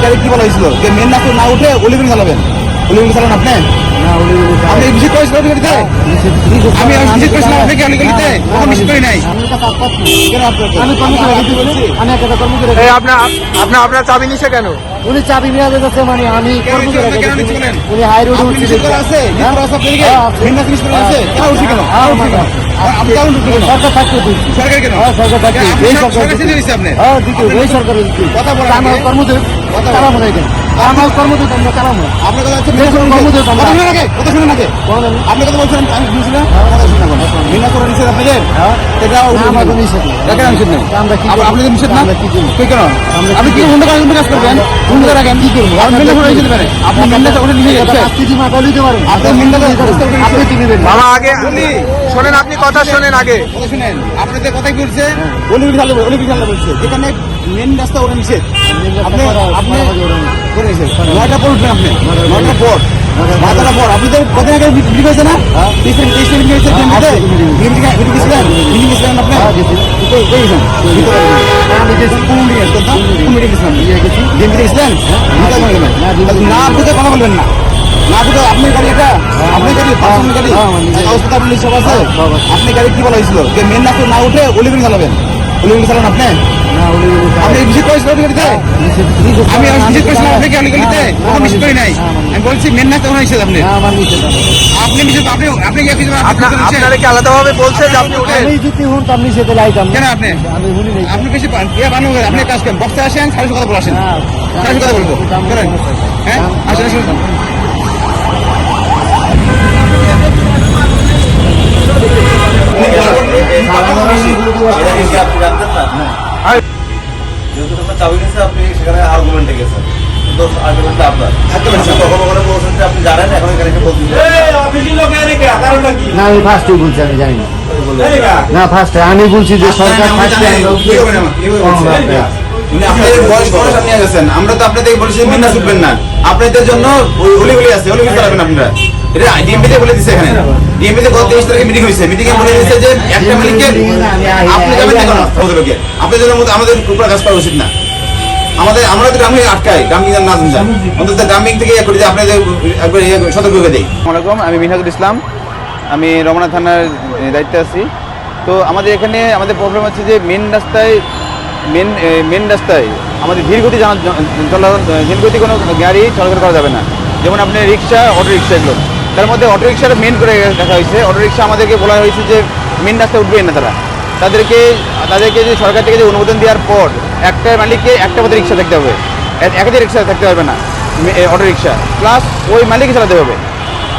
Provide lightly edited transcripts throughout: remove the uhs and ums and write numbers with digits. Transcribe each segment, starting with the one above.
গাড়ি কি বলা হয়েছিল যে মেন রাস্তা না উঠে অলিগলি চালাবেন? অলিগলি চালান আপনি? আপনি ভিজিট করেছিলেন অলিগলিতে? আমি ভিজিট করেছিলাম আপনাকে অলিগলিতে? কখন ভিজিট করি নাই? কেন আপনার চাবি নিছে কেন? উনি চাবি নিয়ে যাচ্ছে, মানে আমি উনি হাই রোড আপনি ভিজিট করা আছে? ভিজিট করা আছে আপনাকে? মেন রাস্তা ভিজিট করা আছে? কেন উঠছি কেন? আপনি কেন উঠছি কেন? সরকার থাকতে দিচ্ছি। সরকার কেন? সরকার থাকতে এই সরকার চিনে দিচ্ছে আপনি? এই সরকারের কথা বলেন আমার কর্মদের চালাবো না এখানে, আমার কর্মদের আমরা চালাবো না। আপনার কথা হচ্ছে কর্মদের কথা শুনুন আগে, কথা শুনুন আগে। আপনি কথা বলছেন আমি বুঝছিলাম, কথা শুনুন এখন। মেনা করে নিষেধ আপনাদের? এটা আমাদের নিষেধ নেই। এটা কেন নিষেধ নেই? আমরা কি আপনি তো নিষেধ না? আমরা কি করবো? কি কেন? আপনি কি হুন্ডা কাজ করবেন? হুন্ডা রাখেন কি করবো? আপনি মেনা করে নিষেধ করেন। আপনি মেনা করে নিষেধ করছেন। আজকে দিমা দিতে পারেন, আপনি মেনা করে আপনি দিবেন। মামা আগে শোনেন, আপনি কথা শোনেন আগে। কথা শুনেন, আপনাদের কথা কি বলছে? অলিগলি চালাবে বলছে, যেখানে মেন রাস্তা ওরা নিষেধ। আপনি করে নিষেধ 9টা পর উঠবেন, আপনি 9টার পর 12টার পর। আপনি তো কদিন আগে মিটিং হয়েছে না? 23 মিটিং হয়েছে মিটিং গেছিলেন আপনি? আমি গেছি কোন মিটিং গেছিলেন? গেছিলেন না? বুঝে কথা বলবেন না, না বুঝে আপনি গাড়ি এটা আপনার গাড়ি পার্সোনাল গাড়ি কাগজপত্র আপনার সব আছে? আপনি গাড়ি কি বলা হয়েছিল যে মেন রাস্তা না উঠে অলিগলি চালাবেন? অলিগলি চালান আপনি? আপনি ভিজিট করেছিলেন অলিগলিতে? আমি ভিজিট করেছিলাম আপনাকে অলিগলিতে? কখন ভিজিট করি নাই? আমি বলছি মেন রাস্তা ওখানে নিষেধ আপনি। আপনি নিষেধ, আপনি কি আপনারা কি আলাদাভাবে বলছে যে আপনি উঠেন? আমি যদি হুন তো আপনি সেটা লাইতাম কেন? আপনি আমি শুনি নাই। আপনি বেশি বানানো আপনি কাজ করেন, বক্সে আসেন, সাড়ে কথা বলে আসেন, সাড়ে কথা বলবো করেন। হ্যাঁ আসেন আসেন। চাবি নিয়েছে, আপনি সেখানে আর্গুমেন্টে গেছেন, আর্গুমেন্টটা আপনার বলছেন যে আপনি জানেন, এখন এখানে বলছেন না, আমি ফার্স্টে বলছি, আমি জানি না। না ফার্স্টে আমি বলছি যে সরকার ফার্স্টে নিয়ে গেছেন। আমরা তো আপনাদের বলেছি মেন রাস্তা উঠবেন না, আপনাদের জন্য অলিগলি আছে, অলিগলি চালাবেন আপনারা। এটা ডিএমপিতে বলে দিচ্ছে, এখানে ডিএমপিতে গত 23 তারিখে মিটিং হয়েছে, মিটিং এ বলে দিচ্ছে যে একটা মালিককে আপনি যাবেন না কেন? ভদ্রলোকে আপনাদের জন্য আমাদের উপরে কাজ করা উচিত না। আমরা তো গ্রামে আটকাই, গ্রামীণ না যান অন্তত গ্রামীণ থেকে ইয়ে করি যে আপনাদের একবার সতর্ক করে দিই। আসসালামু আলাইকুম, আমি মিনহাজুল ইসলাম, আমি রমনা থানার দায়িত্বে আছি। তো আমাদের এখানে আমাদের প্রবলেম হচ্ছে যে মেন রাস্তায় আমাদের ধীরগতি ধীরগতি কোনো গাড়ি চলাচল করা যাবে না। যেমন আপনি রিক্সা, অটো রিক্সা, এগুলো তার মধ্যে অটো রিক্সাটা মেন করে রাখা হয়েছে। অটো রিক্সা আমাদেরকে বলা হয়েছে যে মেন রাস্তায় উঠবেন না তারা। তাদেরকে যে সরকার থেকে যে অনুমোদন দেওয়ার পর একটা মালিককে একটা মতো রিক্সা থাকতে হবে, একাধিক রিক্সা থাকতে পারবে না, অটো রিক্সা প্লাস ওই মালিকই চালাতে হবে।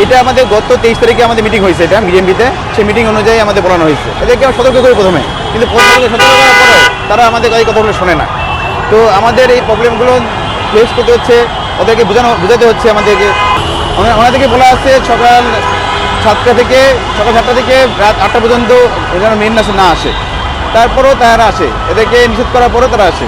এটা আমাদের গত 23 তারিখে আমাদের মিটিং হয়েছে, এটা বিএমপিতে। সেই মিটিং অনুযায়ী আমাদের বলানো হয়েছে। এদেরকে সতর্ক করে প্রথমে, কিন্তু সতর্ক করার পরেও তারা আমাদের এই কথাগুলো শোনে না। তো আমাদের এই প্রবলেমগুলো ফেস করতে হচ্ছে, ওদেরকে বোঝাতে হচ্ছে আমাদেরকে। ওনাদেরকে বলা আছে সকাল 7টা থেকে রাত 8টা পর্যন্ত যেন মেন রাস্তা না আসে, তারপরেও তারা আসে। এদেরকে নিষেধ করার পরেও তারা আসে।